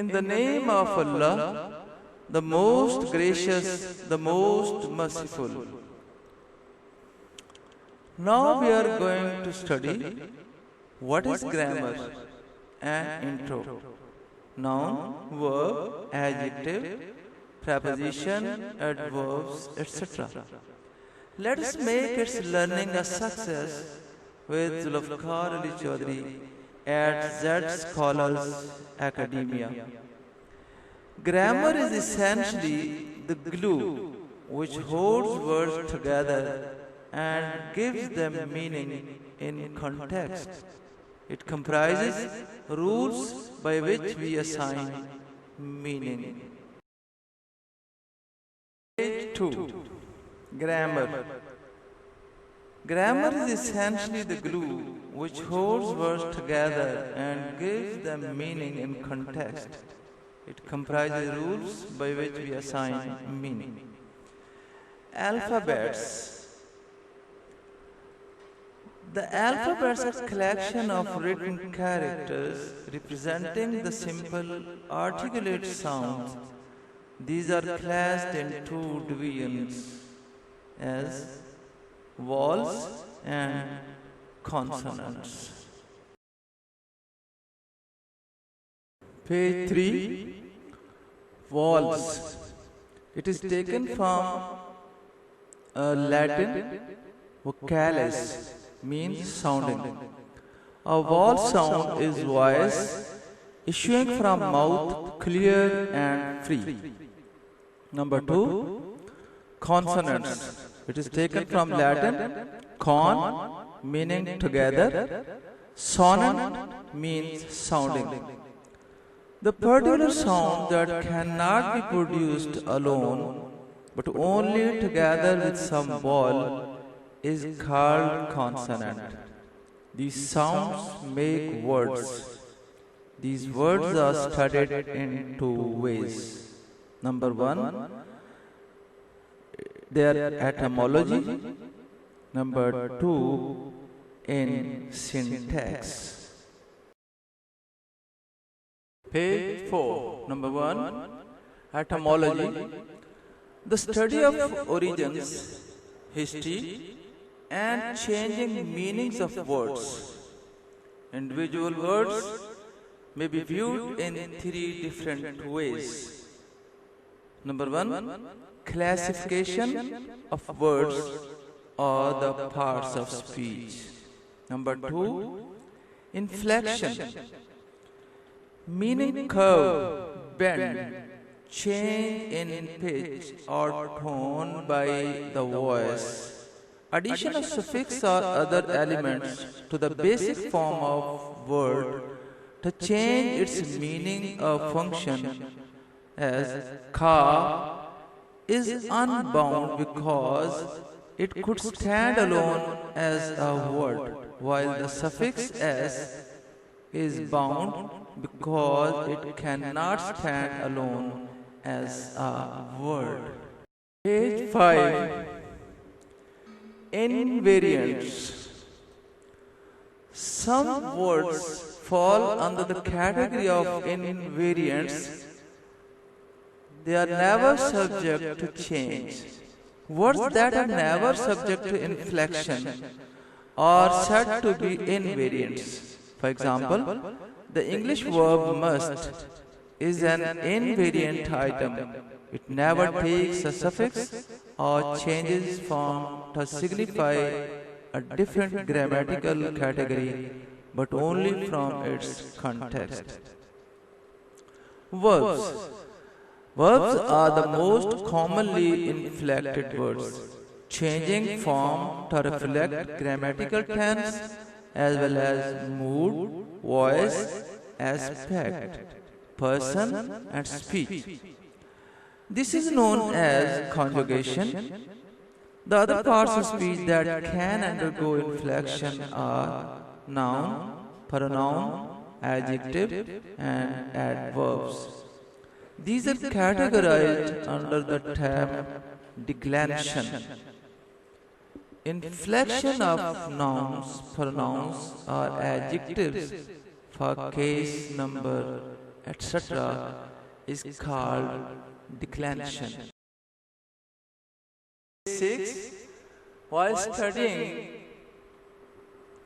In the name of Allah, the most gracious, the most merciful. Now we are going to study what is grammar and intro. Noun, verb, adjective, preposition, adverbs, etc. Let us make its learning a success with Zulfikar Ali Chaudhary at Z Scholars Academia. Grammar is essentially the glue which holds words together and gives them meaning in context. It comprises rules by which we assign meaning. Page 2. Grammar. Grammar is essentially the glue which holds words together and gives them meaning in context. It comprises rules by which we assign meaning. Alphabets. The alphabets are a collection of written characters representing the simple articulate sounds. These are classed in two divisions as vowels and consonants. Page 3. Vowels. It is taken from Latin vocalis, means sounding. A vowel sound is voice issuing from mouth clear and free. Number 2. Consonants. It is taken from Latin con, meaning together. Sonant means sounding. The particular sound that cannot be produced alone, but only together with some vowel, is called consonant. These sounds make words. These words are studied in two ways. Number 1, their etymology. Number 2, in syntax. Page 4. Number 1, etymology. The study of origins, history, and changing meanings of words. Individual words may be viewed in 3 different ways. Number 1, classification of words or the parts of speech. Number 2, inflection, meaning curve, bend, change in pitch or tone by the voice. Addition of suffix or other elements to the basic form of word to change its meaning or function, as ka is unbound because it could stand alone as a word, while the suffix s is bound because it cannot stand alone as a word. Page 5. Invariants. Some words fall under the category of invariants. They are never subject to change. Words that are never subject to inflection are said to be invariants. For example, the English verb must is an invariant item. It never takes a suffix or changes form to signify a different grammatical category, but only from its context. Verbs. Verbs are the most commonly inflected words, changing form to reflect grammatical tense as well as mood, voice, aspect, person, and speech. This is known as conjugation. The other parts of speech that can undergo inflection are noun, pronoun, adjective, and adverbs. These are categorized under the term declension. Inflection of nouns, pronouns, or adjectives for case number etc., is called declension. 6. While studying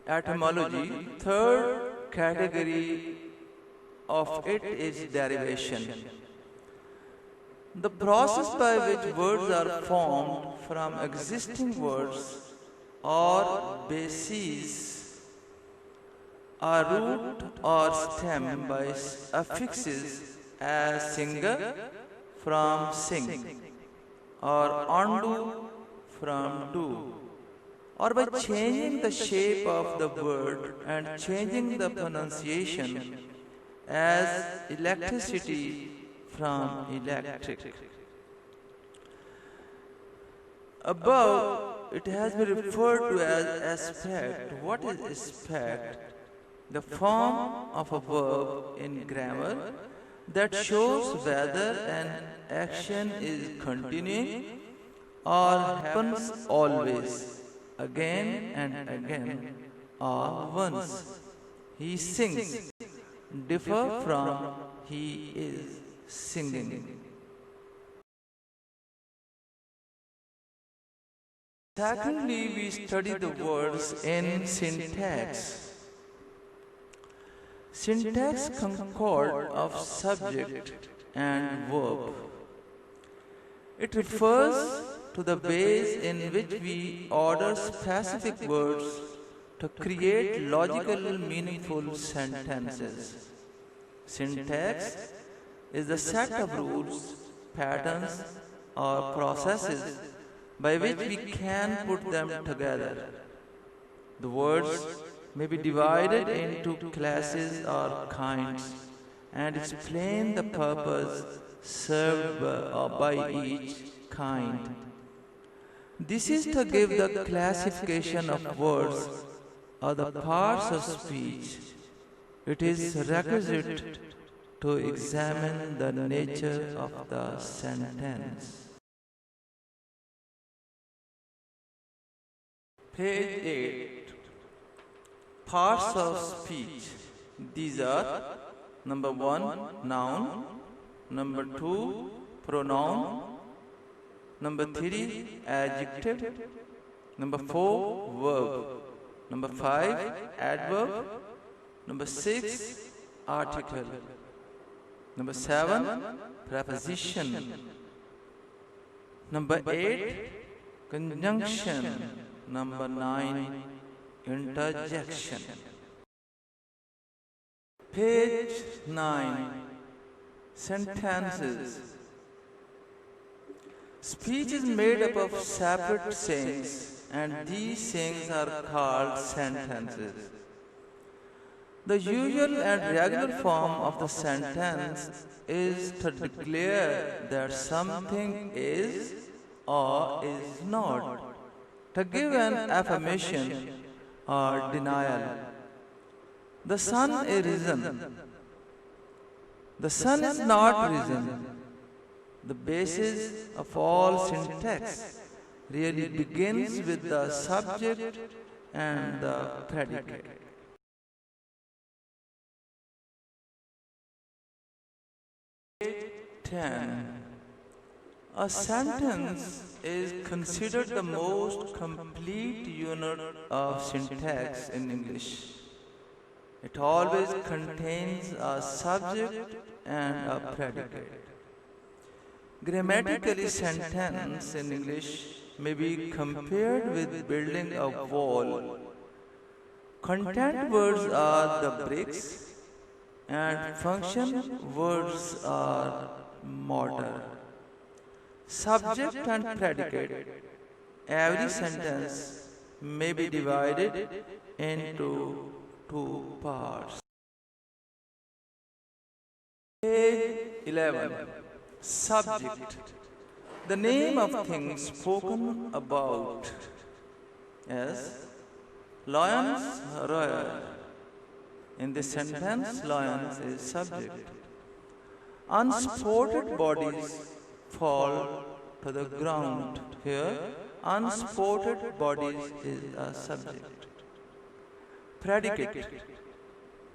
etymology, third category of it is derivation. The process by which words are formed from existing words or bases are root or stem by affixes as singer from sing or undo from do, or by changing the shape of the word and changing the pronunciation as electricity from electric. Above, it has been referred to as aspect. What is aspect? The form of a verb in grammar that shows whether an action is continuing or happens always, again and again, or once. He sings, differ from he is singing. Secondly, we study the words in syntax. Syntax concord of subject and verb. It refers to the ways in which we order specific words to create logical, meaningful sentences. Syntax is the set of rules, patterns, or processes by which we can put them together. The words may be divided into classes or kinds and explain the purpose served by each kind. This is to give the classification of words or the parts of speech. It is requisite to examine the nature of the sentence. Page 8. Parts of speech. These are: number 1, noun; number 2, pronoun; number 3, adjective; number 4, verb; number 5, adverb; number 6, article; number 7, preposition; number 8, conjunction; number 9, interjection. Page 9. Sentences. Speech is made up of separate sayings, and these sayings are called sentences. The usual and regular form of the sentence is to declare that something is or is not, to give an affirmation or denial. The sun is risen. The sun is not risen. The basis of all syntax really begins with the subject and the predicate. Page 10. A sentence is considered the most complete unit of syntax in English. It always contains a subject and a predicate. Grammatically, sentence in English may be compared with building a wall. Content words are the bricks, and function words are mortar. Subject and predicate. Every sentence may be divided into 2 parts. Page 11. Subject. The name of things spoken about. Yes. Lions roar. In this sentence, lions is subject. Unsported bodies fall to the ground. Here, unsported bodies is a subject. Predicate.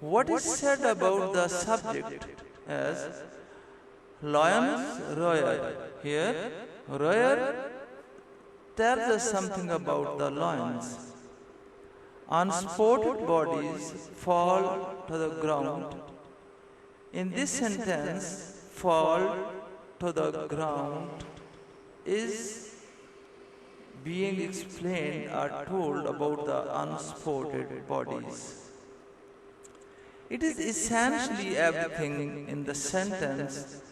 What is said about the subject as lions roar. Here, roar tells us something about the lions. Unspotted bodies fall to the ground. In this sentence, fall to the ground is being explained or told about the unspotted bodies. It is essentially everything in the sentence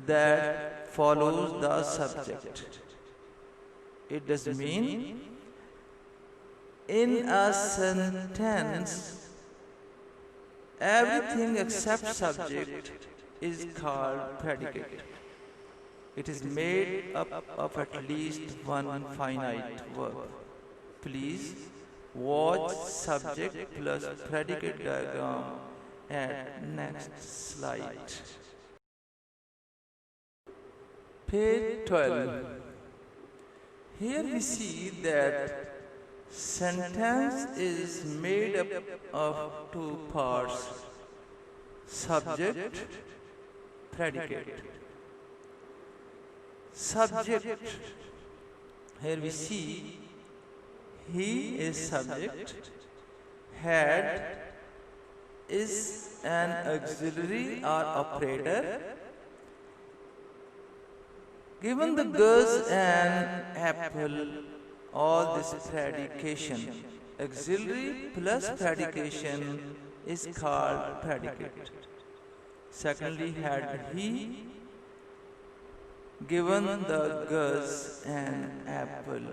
that follows the subject. It does mean in a sentence, everything except subject is called predicate. It is made up of at least one finite verb. Please watch subject plus predicate diagram at next slide. Page 12. Here we see that sentence is made up of two parts: subject, predicate. Subject, here we see he is subject, had is an auxiliary or operator. Given the girls an apple, all this predication. Auxiliary plus predication is called predicate. Secondly, had he given the girls an apple.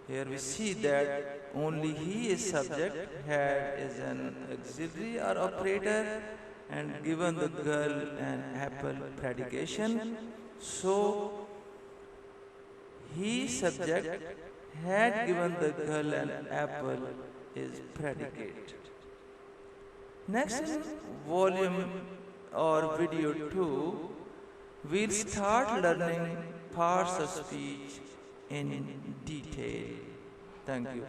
Here we see that only he is subject, had is an auxiliary or operator, and given the girl an apple predication. So he subject, had given the girl an apple is predicate. Next in volume or video 2, we'll start learning parts of speech in detail. Thank you.